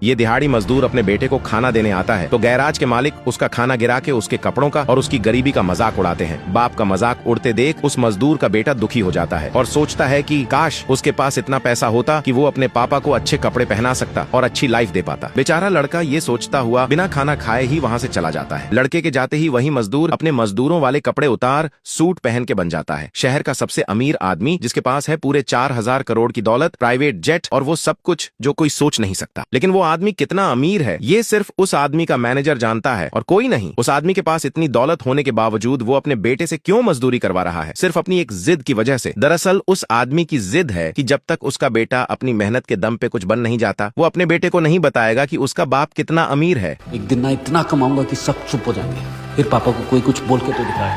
ये दिहाड़ी मजदूर अपने बेटे को खाना देने आता है तो गैराज के मालिक उसका खाना गिरा के उसके कपड़ों का और उसकी गरीबी का मजाक उड़ाते हैं। बाप का मजाक उड़ते देख उस मजदूर का बेटा दुखी हो जाता है और सोचता है कि काश उसके पास इतना पैसा होता कि वो अपने पापा को अच्छे कपड़े पहना सकता और अच्छी लाइफ दे पाता। बेचारा लड़का ये सोचता हुआ बिना खाना खाए ही वहाँ से चला जाता है। लड़के के जाते ही वही मजदूर अपने मजदूरों वाले कपड़े उतार सूट पहन के बन जाता है शहर का सबसे अमीर आदमी, जिसके पास है पूरे 4000 करोड़ की दौलत, प्राइवेट जेट और वो सब कुछ जो कोई सोच नहीं सकता। लेकिन वो आदमी कितना अमीर है ये सिर्फ उस आदमी का मैनेजर जानता है और कोई नहीं। उस आदमी के पास इतनी दौलत होने के बावजूद वो अपने बेटे से क्यों मजदूरी करवा रहा है? सिर्फ अपनी एक जिद की वजह से। दरअसल उस आदमी की जिद है कि जब तक उसका बेटा अपनी मेहनत के दम पे कुछ बन नहीं जाता वो अपने बेटे को नहीं बताएगा कि उसका बाप कितना अमीर है। एक दिन ना इतना कमाऊंगा कि सब चुप हो जाएंगे, फिर पापा को कोई कुछ बोल के तो दिखाए।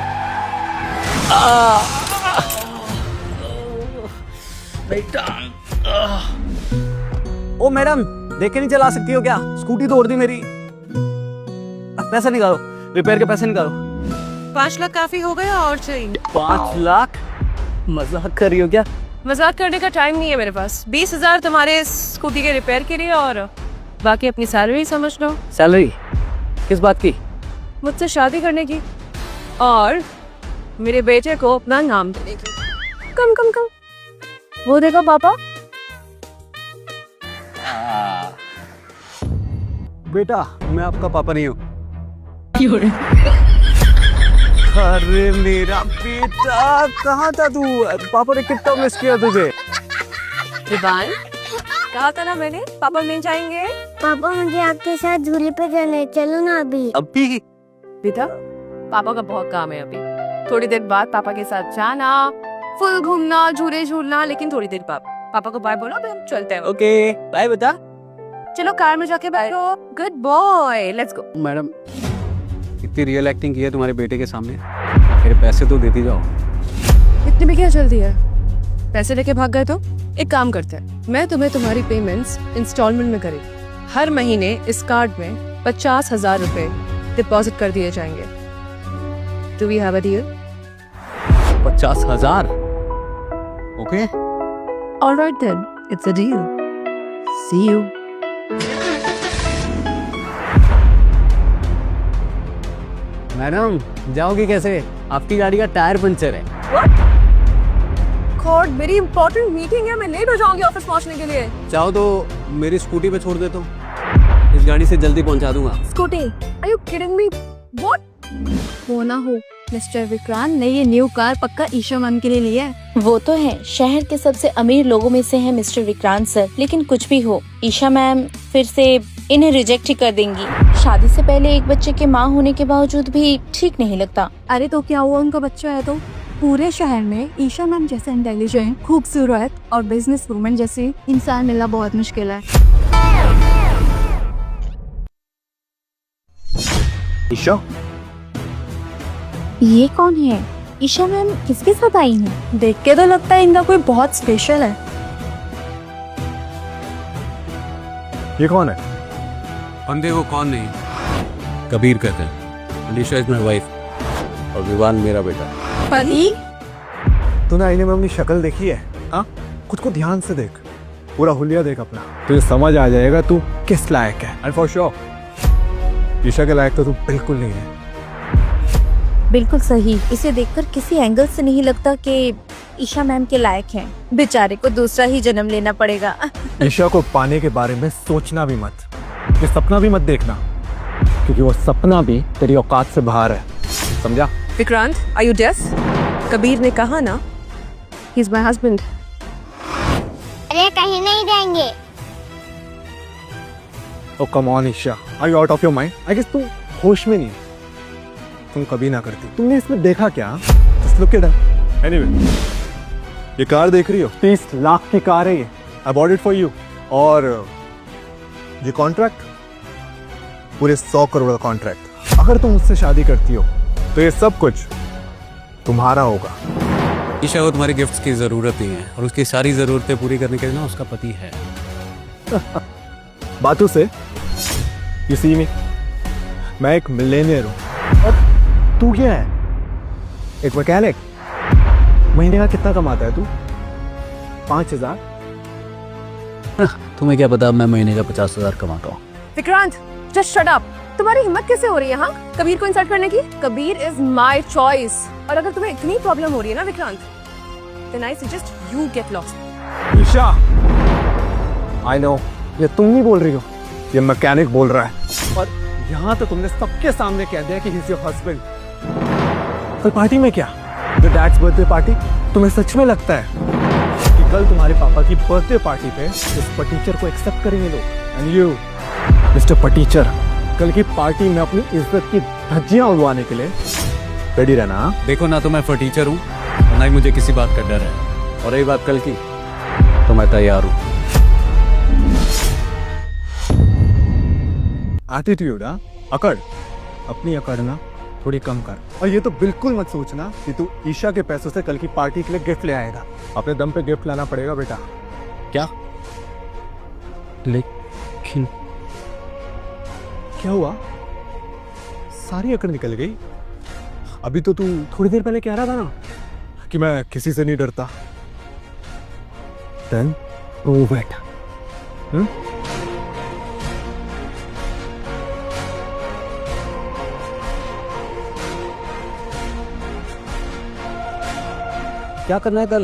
बेटा ओ मैडम, देख के नहीं चला सकती हो क्या? स्कूटी तोड़ दी मेरी। पैसा निकालो, रिपेयर के पैसे निकालो। 5 लाख काफी हो गया और चाहिए? 5 लाख? मजाक कर रही हो क्या? मजाक करने का टाइम नहीं है मेरे पास। 20,000 तुम्हारे स्कूटी के रिपेयर के लिए और बाकी अपनी सैलरी समझ लो। सैलरी? किस बात की? मुझसे शादी करने की और मेरे बेटे को अपना नाम देने की। कम कम कम। वो देखो पापा। बेटा, मैं आपका पापा नहीं हूँ। अरे मेरा बेटा, कहाँ था तू? पापा ने कितना मिस किया तुझे। रिवान, कहा था ना मैंने पापा मिल जाएंगे। पापा मुझे आपके साथ झूले पे जाना है, चलो ना अभी। अभी? बेटा, पापा का बहुत काम है अभी। थोड़ी देर बाद पापा के साथ जाना, फुल घूमना, झूले झूलना, लेकिन थोड़ी देर बाद पापा को बाय बोलो, हम चलते हैं। ओके, बाय बेटा। चलो कार में जाके बैठो। Good boy, let's go. Madam, इतनी रियल एक्टिंग की है तुम्हारे बेटे के सामने, मेरे पैसे तो देती जाओ। इतने में क्या जल्दी है? पैसे लेके भाग गए तो एक काम करते हैं, मैं तुम्हें तुम्हारी पेमेंट्स इंस्टॉलमेंट में करेगी। हर महीने इस कार्ड में 50,000 रुपए डिपॉजिट कर दिए जाएंगे। Do we have a deal? 50,000? Okay. Alright then, it's a deal. See you. Madam, जाओगी कैसे? आपकी गाड़ी का टायर पंचर है। गॉड, मेरी इंपॉर्टेंट मीटिंग है, मैं लेट हो जाऊंगी ऑफिस पहुंचने के लिए। चाहो तो मेरी स्कूटी पे छोड़ देता हूँ, इस गाड़ी से जल्दी पहुंचा दूंगा। Scooty? Are you kidding me? What? वो ना हो मिस्टर विक्रांत ने ये न्यू कार पक्का ईशा मैम के लिए लिया है। वो तो है, शहर के सबसे अमीर लोगों में से है मिस्टर विक्रांत सर। लेकिन कुछ भी हो, ईशा मैम फिर से इन्हें रिजेक्ट ही कर देंगी। शादी से पहले एक बच्चे के माँ होने के बावजूद भी ठीक नहीं लगता। अरे तो क्या हुआ, उनका बच्चा है तो? पूरे शहर में ईशा मैम जैसे इंटेलिजेंट, खूबसूरत और बिजनेस वुमन जैसे इंसान मिलना बहुत मुश्किल है। ईशा? ये कौन है? ईशा मैम किसके साथ आई है? देख के तो लगता है इनका कोई बहुत स्पेशल है। ये कौन है? बंदे को कौन नहीं, कबीर कहते हैं। अलीशा इज माय वाइफ और विवान मेरा बेटा। पति? तूने आईने में अपनी शक्ल देखी है? हाँ, खुद को ध्यान से देख, पूरा हुलिया देख अपना, तुझे समझ आ जाएगा तू किस लायक है। एंड फॉर श्योर ईशा के लायक तो तू बिल्कुल नहीं है। बिल्कुल सही। इसे देखकर किसी एंगल से नहीं लगता कि ईशा मैम के लायक हैं। बेचारे को दूसरा ही जन्म लेना पड़ेगा। ईशा को पाने के बारे में सोचना भी मत, ये सपना भी मत देखना, क्योंकि वो सपना भी तेरी औकात से बाहर है, समझा? Vikrant, are you deaf? Kabir ने कहा ना, ही इज माय हस्बैंड। अरे कहीं नहीं जाएंगे। Oh come on Isha, are you out of your mind? I guess तू होश में नहीं है, तुम कभी ना करती। तुमने इसमें देखा क्या? Just look it up. Anyway, ये कार देख रही हो? 30 लाख की कार है ये, I bought it for you. और ये कॉन्ट्रैक्ट पूरे 100 करोड़ का कॉन्ट्रैक्ट। अगर तुम मुझसे शादी करती हो तो ये सब कुछ तुम्हारा होगा। ईशा को तुम्हारी गिफ्ट्स की जरूरत नहीं है और उसकी सारी जरूरतें पूरी करने के लिए ना उसका पति है। बातों से यू सी मी, मैं एक मिलेनियर हूँ और तू क्या है? एक मैकेनिक। महीने का कितना कमाता है तू? 5,000? तुम्हें क्या पता मैं महीने का 50,000 कमाता हूँ। Vikrant just shut up. तुम्हारी हिम्मत कैसे हो रही है हाँ कबीर को इंसल्ट करने की? Kabir is my choice. और अगर तुम्हें इतनी प्रॉब्लम हो रही है ना Vikrant, then I suggest you get lost. Isha, I know ये तुम नहीं बोल रही हो, ये मैकेनिक बोल रहा है। और यहाँ तो तुमने सबके सामने कह दिया कि ही इज योर हस्बैंड। कल पार्टी में क्या? The dad's birthday party? तुम्हें सच में लगता है कि कल तुम्हारे पापा की बर्थडे पार्टी पे इस पटीचर को एक्सेप्ट करेंगे लोग? एंड यू मिस्टर पटीचर, कल की पार्टी में अपनी इज्जत की धज्जियां उड़वाने के लिए रेडी रहना। देखो ना तो मैं फटीचर हूँ और ना ही मुझे किसी बात का डर है। और रही बात कल की, तो मैं तैयार हूँ। एटीट्यूड, अकड़, अपनी अकड़ ना थोड़ी कम कर। और ये तो बिल्कुल मत सोचना कि तू ईशा के पैसों से कल की पार्टी के लिए गिफ्ट ले आएगा। अपने दम पे गिफ्ट लाना पड़ेगा बेटा। क्या? लेकिन क्या हुआ? सारी अकड़ निकल गई? अभी तो तू थोड़ी देर पहले कह रहा था ना कि मैं किसी से नहीं डरता। Then prove it. क्या करना है कल?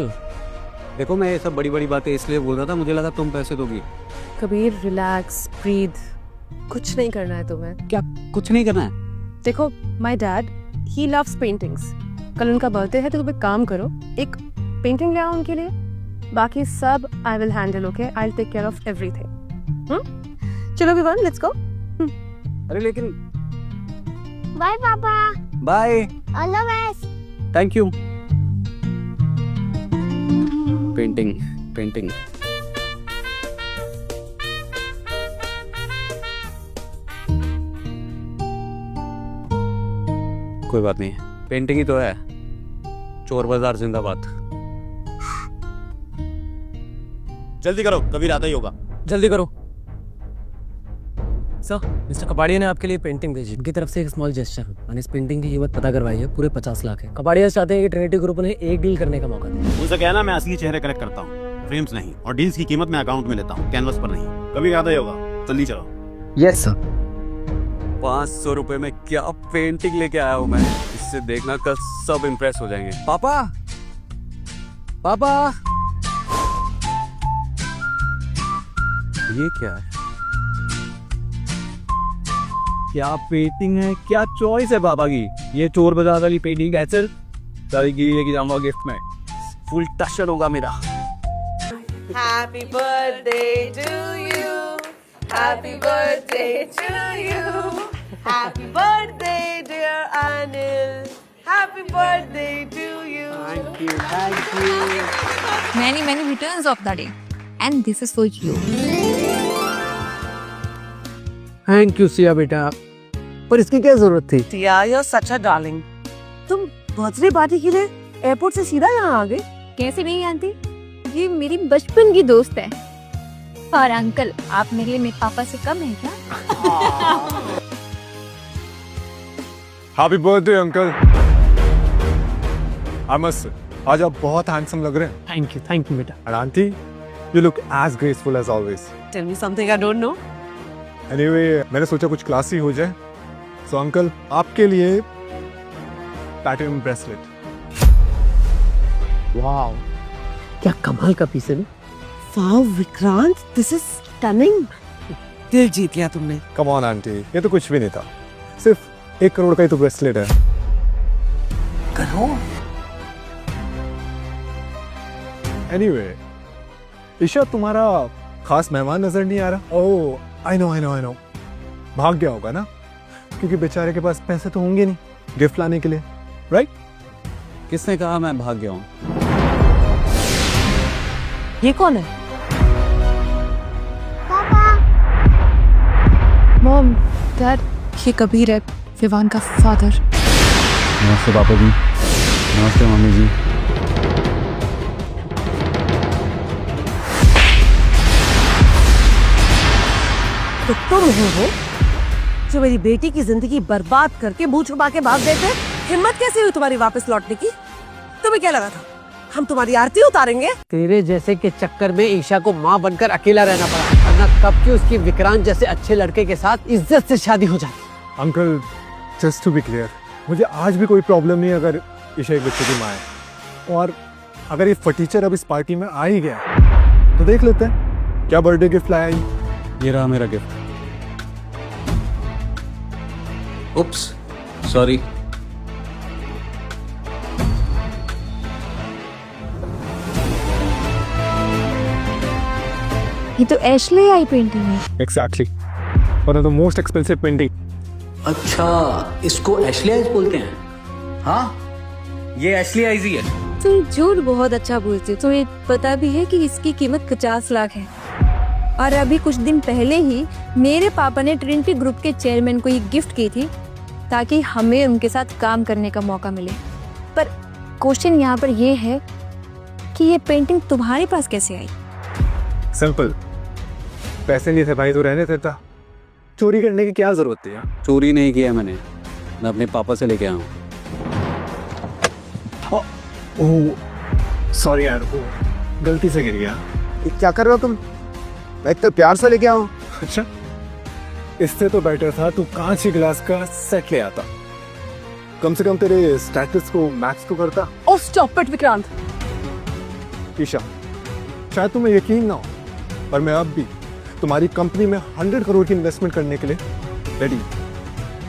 देखो मैं ये सब बड़ी बड़ी बातें इसलिए बोल रहा था, मुझे लगा तुम पैसे दोगी। Kabir relax, breathe. कुछ नहीं करना है तुम्हें। क्या कुछ नहीं करना है? देखो my dad he loves paintings. कल उनका बर्थडे है तो तुम एक काम करो, एक पेंटिंग ले आओ उनके लिए। बाकी सब I will handle. Okay, I will take care of everything. चलो एवरीवन लेट्स गो। अरे लेकिन बाय पापा। Bye. All the best. Thank you. Painting painting कोई बात नहीं, पेंटिंग ही तो है। चोर बाजार जिंदाबाद। जल्दी करो, कबीर आता ही होगा। जल्दी करो। सर, मिस्टर कबाड़िया ने आपके लिए पेंटिंग भेजी। उनकी तरफ से एक स्मॉल जेस्चर मैंने इस पेंटिंग की कीमत पता करवाई है, पूरे 50 लाख है। कबाड़िया चाहते हैं कि ट्रिनिटी ग्रुप ने एक डील करने का मौका दे। उनसे कहना मैं असली चेहरे कलेक्ट करता हूँ, फ्रेम्स नहीं, और डील्स की कीमत मैं अकाउंट में लेता हूँ, कैनवस पर नहीं। कभी आता ही होगा, जल्दी चलो। Yes sir. 500 रुपए में क्या पेंटिंग लेके आया हूँ मैं। इससे देखना कल सब इम्प्रेस हो जाएंगे। पापा, पापा, ये क्या है? क्या पेंटिंग है, क्या चॉइस है पापा की। ये चोर बाजार वाली पेंटिंग ऐसे की लेके जाऊंगा गिफ्ट में। फुल टशन होगा मेरा। Happy birthday to you. Happy birthday to you. Happy birthday, dear Anil. Happy birthday to you. Thank you, thank you. Many returns of the day, and this is for you. Thank you Siya बेटा, पर इसकी क्या जरूरत थी? Tia, you're such a darling. तुम birthday party के लिए airport से सीधा यहाँ आ गए? कैसे नहीं आंटी, ये मेरी बचपन की दोस्त है। और अंकल, आप मेरे लिए मेरे पापा से कम है क्या? Happy birthday uncle. आज आप बहुत हैंडसम लग रहे हैं। थैंक यू बेटा। And aunty, you look as graceful as always. Tell me something I don't know. Anyway, मैंने सोचा कुछ क्लासी हो जाए, सो अंकल आपके लिए प्लैटिनम ब्रेसलेट। वाओ, क्या कमाल का पीस है ना। Wow, Vikrant, this is stunning. दिल जीत लिया तुमने। कम ऑन आंटी, ये तो कुछ भी नहीं था, सिर्फ 1 करोड़ का ही तो ब्रेसलेट है। करो। एनीवे, ईशा तुम्हारा खास मेहमान नजर नहीं आ रहा। ओह, आई नो, भाग गया होगा ना, क्योंकि बेचारे के पास पैसे तो होंगे नहीं गिफ्ट लाने के लिए, राइट? किसने कहा मैं भाग गया हूँ? ये कौन है? मॉम, डैड, ये कबीर है, विवान का फादर। नमस्ते पापा जी। नमस्ते मम्मी जी। तो तुम हो जो मेरी बेटी की जिंदगी बर्बाद करके मुंह छुपा के भाग गए थे। हिम्मत कैसे हुई तुम्हारी वापस लौटने की? तुम्हें क्या लगा था हम तुम्हारी आरती उतारेंगे। तेरे जैसे के चक्कर में ईशा को माँ बनकर अकेला रहना पड़ा, वरना कब की उसकी विक्रांत जैसे अच्छे लड़के के साथ इज्जत से शादी हो जाती। Uncle, just to be clear, मुझे आज भी कोई प्रॉब्लम नहीं अगर ईशा एक बच्चे की माँ है। और अगर ये फटीचर अब इस पार्टी में आ ही गया तो देख लेते हैं क्या बर्थडे गिफ्ट लाया ये रहा मेरा गिफ्ट। उप्स, सॉरी। ये तो एशले आई पेंटिंग है। Exactly, one of the most expensive painting. अच्छा, इसको एशले आइज बोलते हैं? हाँ, ये एशले आइज ही है। तुम झूठ बहुत अच्छा बोलती हो। तुम्हें पता भी है कि इसकी कीमत 50 लाख है। और अभी कुछ दिन पहले ही मेरे पापा ने ट्रिनिटी ग्रुप के चेयरमैन को ये गिफ्ट की थी ताकि हमें उनके साथ काम करने का मौका मिले। पर क्वेश्चन यहाँ पर ये है कि ये पेंटिंग तुम्हारे पास कैसे आई? सिंपल, पैसे नहीं थे भाई तो रहने देता। चोरी करने की क्या जरूरत थी यार? चोरी नहीं किया मैं अपने पापा से लेके आया हूँ। ओह सॉरी यार, वो गलती से गिर गया। क्या कर रहे हो तुम? मैं तो प्यार से लेके आऊँ। अच्छा, इससे तो बेटर था तू कांच के गिलास का सेट ले आता, कम से कम तेरे स्टेटस को मैच तो करता। ओह स्टॉप इट विक्रांत। ईशा, शायद तुम्हें यकीन ना हो पर मैं अब भी तुम्हारी कंपनी में 100 करोड़ की इन्वेस्टमेंट करने के लिए रेडी।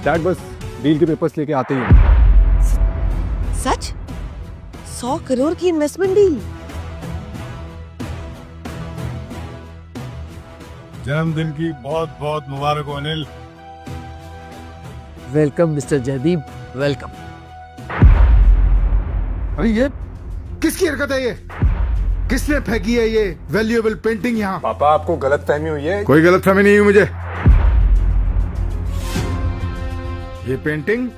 डैड बस डील के पेपर्स लेके आते ही हैं। सच? 100 करोड़ की इन्वेस्टमेंट डील? जन्मदिन की बहुत बहुत मुबारक हो Anil. Welcome mister Jaydeep, welcome. अरे ये किसकी हरकत है? ये किसने फेंकी है ये वैल्यूएबल पेंटिंग यहाँ? पापा, आपको गलत फहमी हुई है। कोई गलत फहमी नहीं हुई मुझे। ये पेंटिंग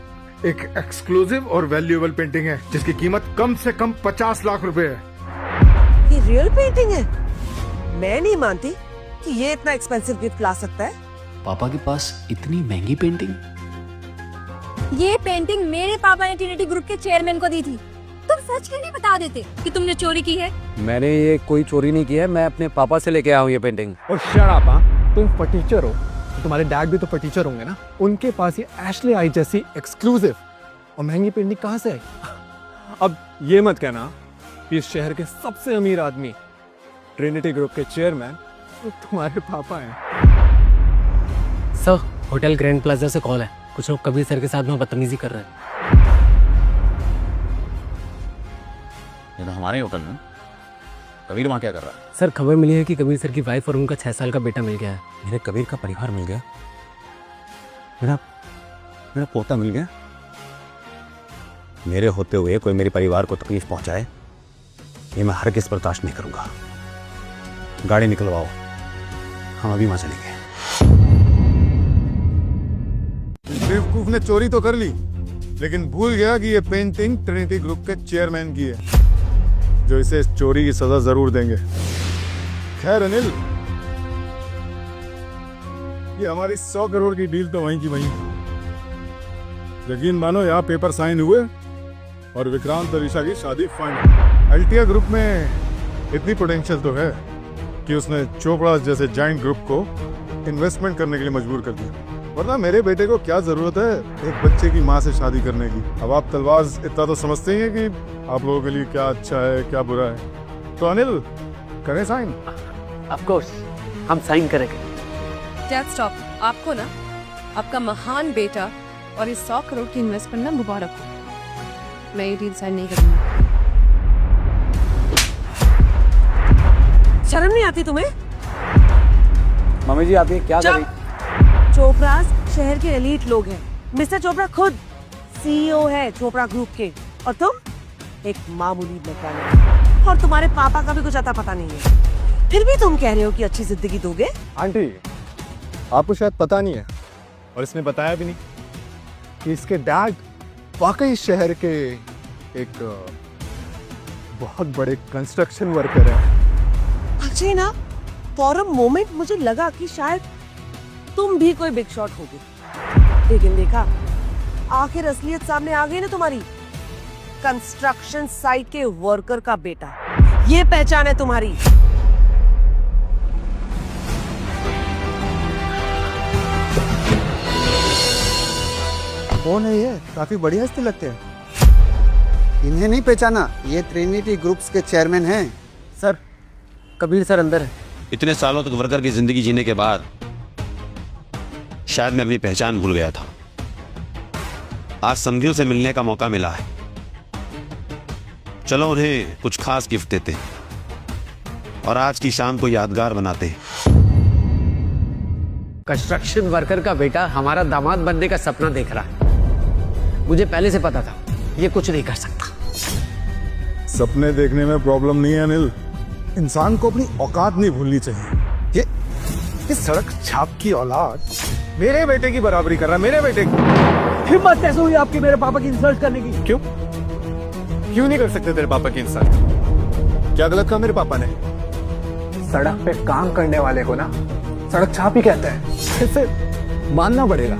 एक एक्सक्लूसिव और वैल्यूएबल पेंटिंग है जिसकी कीमत कम से कम 50 लाख रुपए है। ये रियल पेंटिंग है? मैं नहीं मानती कि ये इतना एक्सपेंसिव गिफ्ट ला सकता है। पापा के पास इतनी महंगी पेंटिंग? ये पेंटिंग मेरे पापा ने ट्रिनिटी ग्रुप के चेयरमैन को दी थी। तुम सच क्यों नहीं बता देते कि तुमने चोरी की है? मैंने ये कोई चोरी नहीं की है, मैं अपने पापा से लेके आया हूँ ये पेंटिंग। और शट अप, हाँ? तुम फटीचर हो तो तुम्हारे डैड भी तो फटीचर होंगे ना। उनके पास ये एशले आई जैसी एक्सक्लूसिव और महंगी पेंटिंग कहाँ से आई? अब ये मत कहना कि इस शहर के सबसे अमीर आदमी ट्रिनिटी ग्रुप के चेयरमैन तो तुम्हारे पापा हैं। सर, होटल ग्रैंड प्लाजा से कॉल है। कुछ लोग कबीर सर के साथ में बदतमीजी कर रहे हैं। ये तो हमारे होटल में। कबीर वहाँ क्या कर रहा है? सर, खबर मिली है कि कबीर सर की वाइफ और उनका 6 साल का बेटा मिल गया है। मेरे कबीर का परिवार मिल गया? मेरा पोता मिल गया? मेरे होते हुए कोई मेरे परिवार को तकलीफ पहुंचाए, ये मैं हरगिज़ बर्दाश्त नहीं करूंगा। गाड़ी निकलवाओ, हम अभी वहां चलेंगे। बेवकूफ ने चोरी तो कर ली लेकिन भूल गया कि ये पेंटिंग ट्रिनिटी ग्रुप के चेयरमैन की है, जो इसे इस चोरी की सजा जरूर देंगे। खैर अनिल, ये हमारी 100 करोड़ की डील तो वहीं की वहीं। यकीन मानो यहाँ पेपर साइन हुए और विक्रांत और ईशा की शादी फाइनल। अल्टिया ग्रुप में इतनी पोटेंशियल तो है कि उसने चोपड़ा जैसे जाइंट ग्रुप को इन्वेस्टमेंट करने के लिए मजबूर कर दिया। वरना मेरे बेटे को क्या जरूरत है एक बच्चे की माँ से शादी करने की? अब आप तलवार इतना तो समझते ही हैं कि आप लोगों के लिए क्या अच्छा है क्या बुरा है। तो अनिल, करें साइन? ऑफ कोर्स, हम साइन करेंगे। Dad stop. आपको ना आपका महान बेटा और इस 100 करोड़ की इन्वेस्टमेंट ना मुबारक हो। मैं ये डील साइन नहीं करूंगी। शर्म नहीं आती तुम्हें? मम्मी जी, आप ये क्या कर रही? चोपड़ा शहर के एलीट लोग हैं। मिस्टर चोपड़ा खुद सीईओ है चोपड़ा ग्रुप के, और तुम एक मामूली मैकेनिक। और तुम्हारे पापा का भी कुछ अता पता नहीं है, फिर भी तुम कह रहे हो कि अच्छी जिंदगी दोगे। आंटी, आपको शायद पता नहीं है और इसने बताया भी नहीं कि इसके डैड वाकई शहर के एक बहुत बड़े कंस्ट्रक्शन वर्कर है। अच्छी ना, फॉर अ मोमेंट मुझे लगा कि शायद तुम भी कोई बिग शॉट होगी, लेकिन देखा आखिर असलियत सामने आ गई ना तुम्हारी। कंस्ट्रक्शन साइट के वर्कर का बेटा। ये पहचान है तुम्हारी? कौन है ये? काफी बढ़िया हस्ती लगते हैं। इन्हें नहीं पहचाना? ये ट्रिनिटी ग्रुप्स के चेयरमैन हैं। सर, कबीर सर अंदर है। इतने सालों तक वर्कर की जिंदगी जीने के बाद शायद मैं अपनी पहचान भूल गया था। आज समधियों से मिलने का मौका मिला है। चलो उन्हें कुछ खास गिफ्ट देते हैं और आज की शाम को यादगार बनाते हैं। कंस्ट्रक्शन वर्कर का बेटा हमारा दामाद बनने का सपना देख रहा है। मुझे पहले से पता था ये कुछ नहीं कर सकता। सपने देखने में प्रॉब्लम नहीं है अनिल, इंसान को अपनी औकात नहीं भूलनी चाहिए। ये सड़क छाप की औलाद मेरे बेटे की बराबरी कर रहा है, मेरे बेटे की। हिम्मत कैसे हुई आपकी मेरे पापा की इंसल्ट करने की? क्यों नहीं कर सकते तेरे पापा की इंसल्ट? क्या गलत कहा मेरे पापा ने? सड़क पे काम करने वाले को ना सड़क छाप ही कहते हैं। इसे मानना पड़ेगा।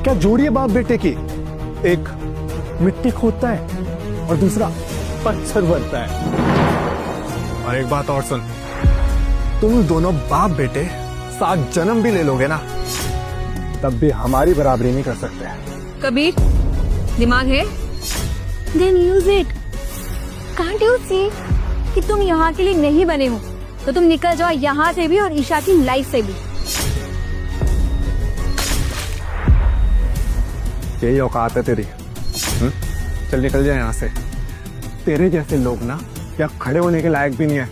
क्या जोड़ी है बाप बेटे की? एक मिट्टी खोदता है और दूसरा पत्थर भरता है। और एक बात और सुन, तुम दोनों बाप बेटे 7 जन्म भी ले लोगे ना, तब भी हमारी बराबरी नहीं कर सकते। कबीर, दिमाग है? Then use it. Can't you see कि तुम यहाँ के लिए नहीं बने हो? तो तुम निकल जाओ यहाँ से भी और ईशा की लाइफ से भी। यही औकात है तेरी? चल निकल जाए यहाँ से। तेरे जैसे लोग ना यहाँ खड़े होने के लायक भी नहीं है।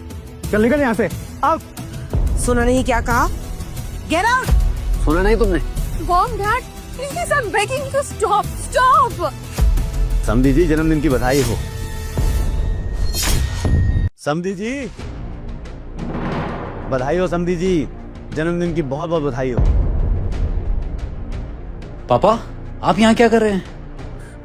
चल निकल यहाँ से। अब सुना नहीं क्या कहा? Get out! सुना नहीं तुमने? Mom, Dad, please, I'm begging you, stop, stop. समधी जी, जन्मदिन की बधाई हो। समधी जी, बधाई हो। समधी जी, जन्मदिन की बहुत बहुत बधाई हो। पापा, आप यहाँ क्या कर रहे हैं?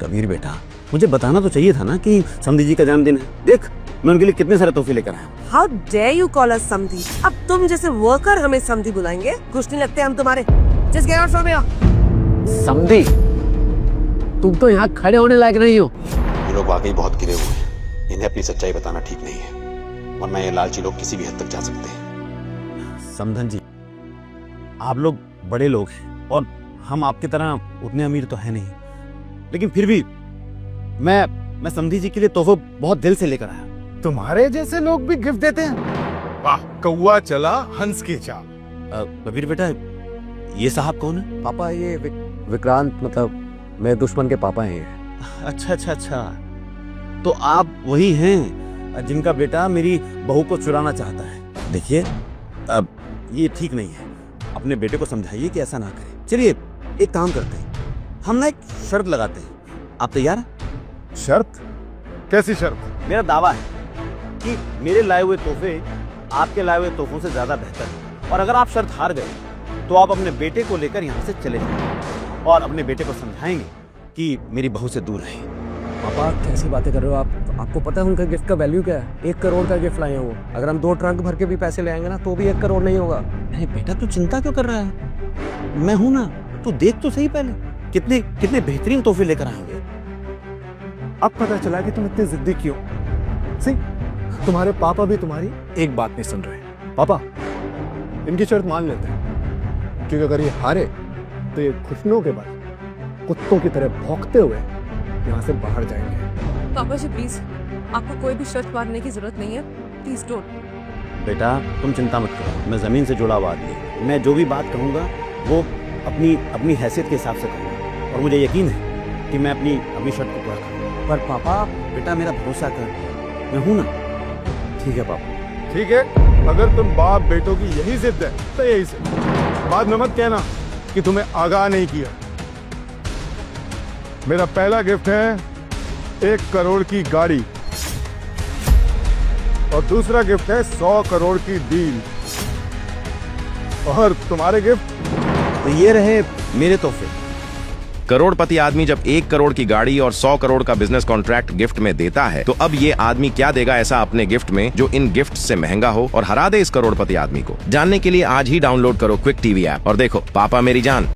कबीर बेटा, मुझे बताना तो चाहिए था ना कि समधी जी का जन्मदिन है। देख, मैं उनके लिए कितने सारे तोहफे लेकर आया हूँ। How dare you call us समधी? अब तुम जैसे वर्कर हमें समधी बुलाएंगे? कुछ नहीं लगते हम तुम्हारे। Just get out from here. समधी, तुम तो यहाँ खड़े होने लायक नहीं हो। ये लोग वाकई बहुत गिरे हुए हैं। इन्हें अपनी सच्चाई बताना ठीक नहीं है, वरना ये लालची लोग किसी भी हद तक जा सकते हैं। समधन जी, आप लोग बड़े लोग हैं और हम आपकी तरह उतने अमीर तो है नहीं, लेकिन फिर भी मैं समधी जी के लिए तोहफा बहुत दिल से लेकर आया। तुम्हारे जैसे लोग भी गिफ्ट देते हैं? वाह, कौवा चला हंस की चाल। कबीर बेटा, ये साहब कौन है? पापा, ये विक्रांत, मतलब मेरे दुश्मन के पापा हैं। अच्छा अच्छा अच्छा, तो आप वही हैं जिनका बेटा मेरी बहू को चुराना चाहता है। देखिए, अब ये ठीक नहीं है। अपने बेटे को समझाइए कि ऐसा ना करे। चलिए एक काम करते हैं, हम ना एक शर्त लगाते हैं। आप तैयार हैं? शर्त? कैसी शर्त? मेरा दावा है कि मेरे लाए हुए तोहफे आपके लाए हुए तोहफों से ज्यादा बेहतर है, और अगर आप शर्त हार गए तो आप अपने बेटे को लेकर यहाँ से चले जाएंगे और अपने बेटे को समझाएंगे कि मेरी बहू से दूर रहे। पापा, कैसी बातें कर रहे हो आप? आपको पता है उनका गिफ्ट का वैल्यू क्या है? 1 करोड़ का गिफ्ट लाए हैं वो। अगर हम 2 ट्रंक भर के भी पैसे ले आएंगे ना, तो भी 1 करोड़ नहीं होगा। अरे बेटा, तू चिंता क्यों कर रहा है? मैं हूं ना, तू देख तो सही पहले कितने कितने बेहतरीन तोहफे लेकर आएंगे। अब पता चला कि तुम इतने जिद्दी क्यों। सी, तुम्हारे पापा भी तुम्हारी एक बात नहीं सुन रहे। पापा, इनकी शर्त मान लेते हैं, क्योंकि अगर ये हारे तो ये घुटनों के बाद कुत्तों की तरह भौंकते हुए यहाँ से बाहर जाएंगे। पापा जी प्लीज, आपको कोई भी शर्त मारने की जरूरत नहीं है। Please don't. बेटा, तुम चिंता मत करो, मैं जमीन से जुड़ा हुआ आदमी हूं। मैं जो भी बात कहूंगा वो अपनी हैसियत के हिसाब से कहूंगा, और मुझे यकीन है कि मैं अपनी शर्त को पूरा करूंगा। पर पापा, बेटा मेरा भरोसा कर, मैं हूं ना। ठीक है पापा। ठीक है, अगर तुम बाप बेटों की यही जिद है तो यही से। बाद में मत कहना कि तुम्हें आगाह नहीं किया। मेरा पहला गिफ्ट है 1 करोड़ की गाड़ी, और दूसरा गिफ्ट है 100 करोड़ की डील। और तुम्हारे गिफ्ट? तो ये रहे मेरे तोहफे। करोड़पति आदमी जब 1 करोड़ की गाड़ी और 100 करोड़ का बिजनेस कॉन्ट्रैक्ट गिफ्ट में देता है, तो अब ये आदमी क्या देगा ऐसा अपने गिफ्ट में जो इन गिफ्ट से महंगा हो और हरा दे इस करोड़पति आदमी को। जानने के लिए आज ही डाउनलोड करो क्विक टीवी ऐप और देखो पापा मेरी जान।